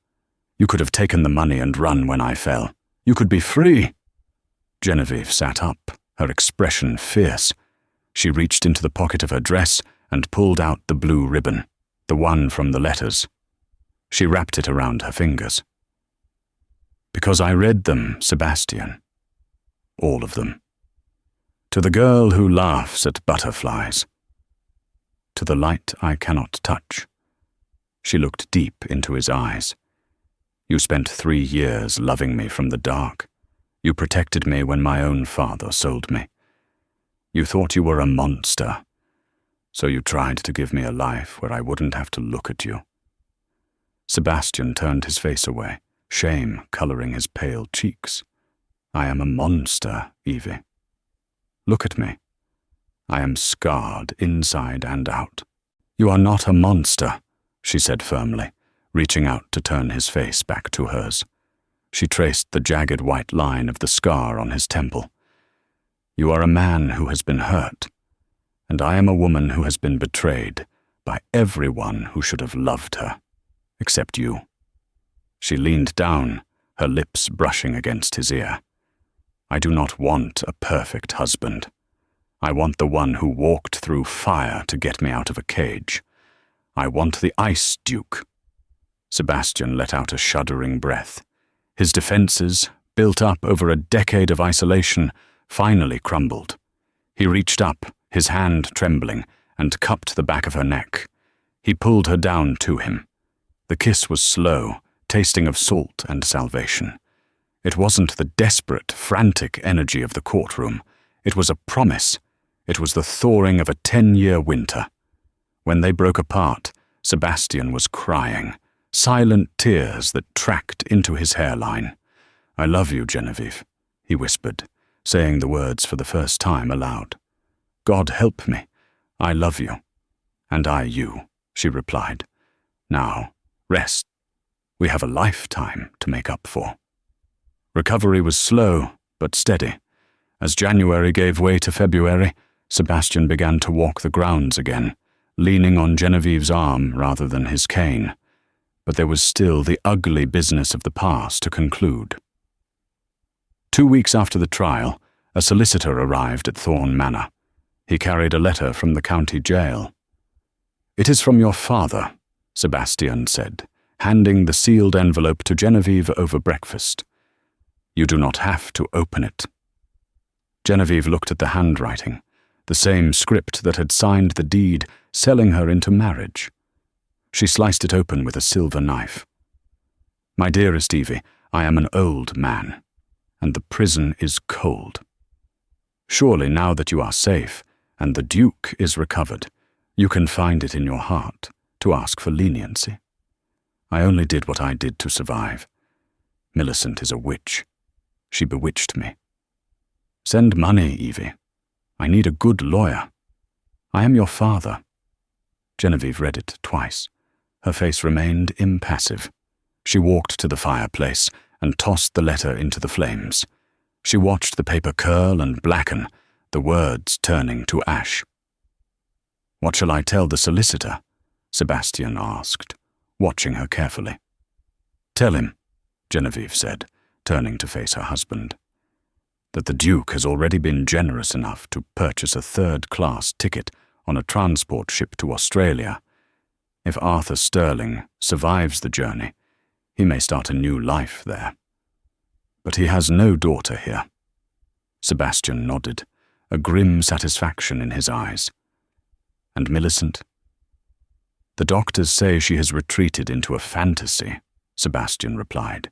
You could have taken the money and run when I fell. You could be free." Genevieve sat up, her expression fierce. She reached into the pocket of her dress and pulled out the blue ribbon, the one from the letters. She wrapped it around her fingers. "Because I read them, Sebastian. All of them. To the girl who laughs at butterflies. To the light I cannot touch." She looked deep into his eyes. "You spent 3 years loving me from the dark. You protected me when my own father sold me. You thought you were a monster, so you tried to give me a life where I wouldn't have to look at you. Sebastian turned his face away, shame coloring his pale cheeks. I am a monster, Evie. Look at me. I am scarred inside and out. You are not a monster, she said firmly, reaching out to turn his face back to hers. She traced the jagged white line of the scar on his temple. You are a man who has been hurt, and I am a woman who has been betrayed by everyone who should have loved her, except you. She leaned down, her lips brushing against his ear. I do not want a perfect husband. I want the one who walked through fire to get me out of a cage. I want the Ice Duke. Sebastian let out a shuddering breath. His defenses, built up over a decade of isolation, finally crumbled. He reached up, his hand trembling, and cupped the back of her neck. He pulled her down to him. The kiss was slow, tasting of salt and salvation. It wasn't the desperate, frantic energy of the courtroom. It was a promise. It was the thawing of a 10-year winter. When they broke apart, Sebastian was crying, silent tears that tracked into his hairline. I love you, Genevieve, he whispered, saying the words for the first time aloud. God help me. I love you. And I you, she replied. Now, rest. We have a lifetime to make up for. Recovery was slow, but steady. As January gave way to February, Sebastian began to walk the grounds again, leaning on Genevieve's arm rather than his cane. But there was still the ugly business of the past to conclude. 2 weeks after the trial, a solicitor arrived at Thorne Manor. He carried a letter from the county jail. It is from your father, Sebastian said, handing the sealed envelope to Genevieve over breakfast. You do not have to open it. Genevieve looked at the handwriting, the same script that had signed the deed, selling her into marriage. She sliced it open with a silver knife. My dearest Evie, I am an old man, and the prison is cold. Surely now that you are safe, and the Duke is recovered, you can find it in your heart to ask for leniency. I only did what I did to survive. Millicent is a witch. She bewitched me. Send money, Evie. I need a good lawyer. I am your father. Genevieve read it twice. Her face remained impassive. She walked to the fireplace and tossed the letter into the flames. She watched the paper curl and blacken, the words turning to ash. What shall I tell the solicitor? Sebastian asked, watching her carefully. Tell him, Genevieve said, turning to face her husband, that the Duke has already been generous enough to purchase a third-class ticket on a transport ship to Australia. If Arthur Sterling survives the journey, he may start a new life there. But he has no daughter here. Sebastian nodded, a grim satisfaction in his eyes. And Millicent? The doctors say she has retreated into a fantasy, Sebastian replied.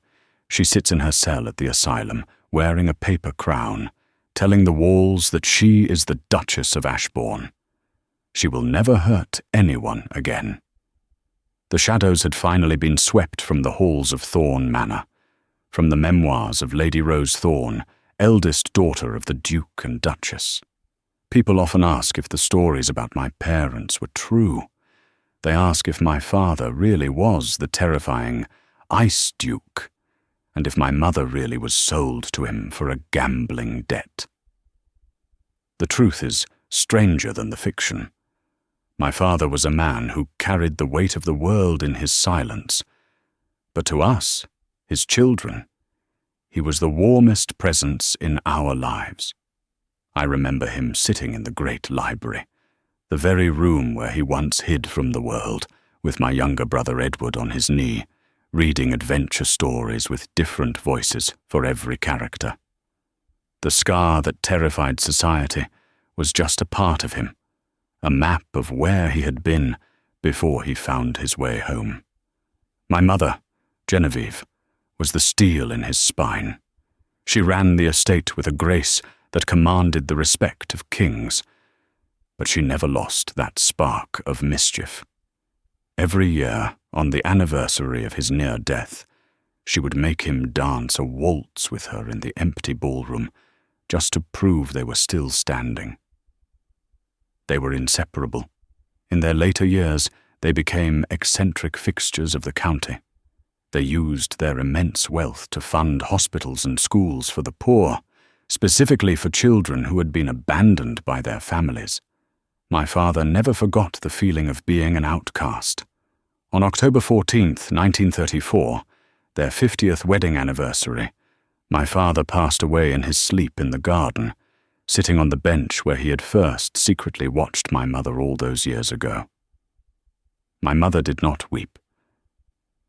She sits in her cell at the asylum, wearing a paper crown, telling the walls that she is the Duchess of Ashbourne. She will never hurt anyone again. The shadows had finally been swept from the halls of Thorne Manor, from the memoirs of Lady Rose Thorne, eldest daughter of the Duke and Duchess. People often ask if the stories about my parents were true. They ask if my father really was the terrifying Ice Duke, and if my mother really was sold to him for a gambling debt. The truth is stranger than the fiction. My father was a man who carried the weight of the world in his silence. But to us, his children, he was the warmest presence in our lives. I remember him sitting in the great library, the very room where he once hid from the world, with my younger brother Edward on his knee, reading adventure stories with different voices for every character. The scar that terrified society was just a part of him, a map of where he had been before he found his way home. My mother, Genevieve, was the steel in his spine. She ran the estate with a grace that commanded the respect of kings. But she never lost that spark of mischief. Every year, on the anniversary of his near death, she would make him dance a waltz with her in the empty ballroom, just to prove they were still standing. They were inseparable. In their later years, they became eccentric fixtures of the county. They used their immense wealth to fund hospitals and schools for the poor, specifically for children who had been abandoned by their families. My father never forgot the feeling of being an outcast. On October 14th, 1934, their 50th wedding anniversary, my father passed away in his sleep in the garden, sitting on the bench where he had first secretly watched my mother all those years ago. My mother did not weep.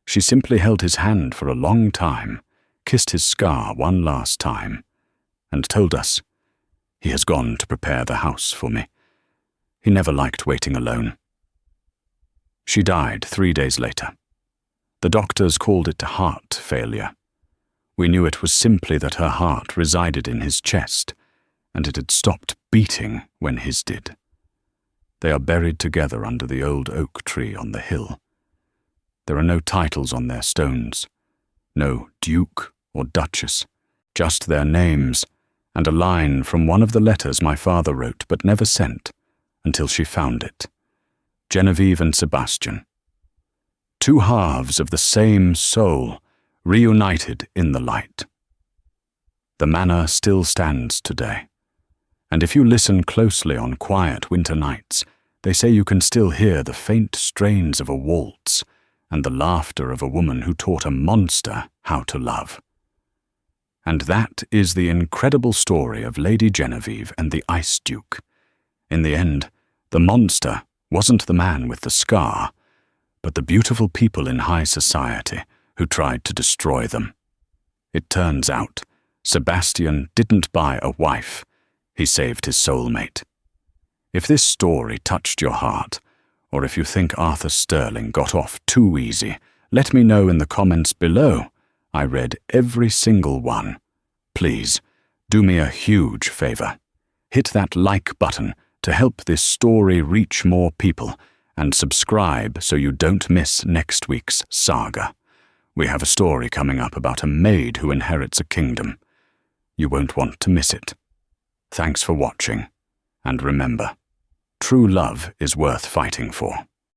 She simply held his hand for a long time, kissed his scar one last time, and told us, "He has gone to prepare the house for me. He never liked waiting alone." She died 3 days later. The doctors called it heart failure. We knew it was simply that her heart resided in his chest, and it had stopped beating when his did. They are buried together under the old oak tree on the hill. There are no titles on their stones, no Duke or Duchess, just their names and a line from one of the letters my father wrote but never sent until she found it. Genevieve and Sebastian. Two halves of the same soul, reunited in the light. The manor still stands today, and if you listen closely on quiet winter nights, they say you can still hear the faint strains of a waltz and the laughter of a woman who taught a monster how to love. And that is the incredible story of Lady Genevieve and the Ice Duke. In the end, the monster wasn't the man with the scar, but the beautiful people in high society who tried to destroy them. It turns out, Sebastian didn't buy a wife, he saved his soulmate. If this story touched your heart, or if you think Arthur Sterling got off too easy, let me know in the comments below. I read every single one. Please, do me a huge favor. Hit that like button to help this story reach more people, and subscribe so you don't miss next week's saga. We have a story coming up about a maid who inherits a kingdom. You won't want to miss it. Thanks for watching, and remember, true love is worth fighting for.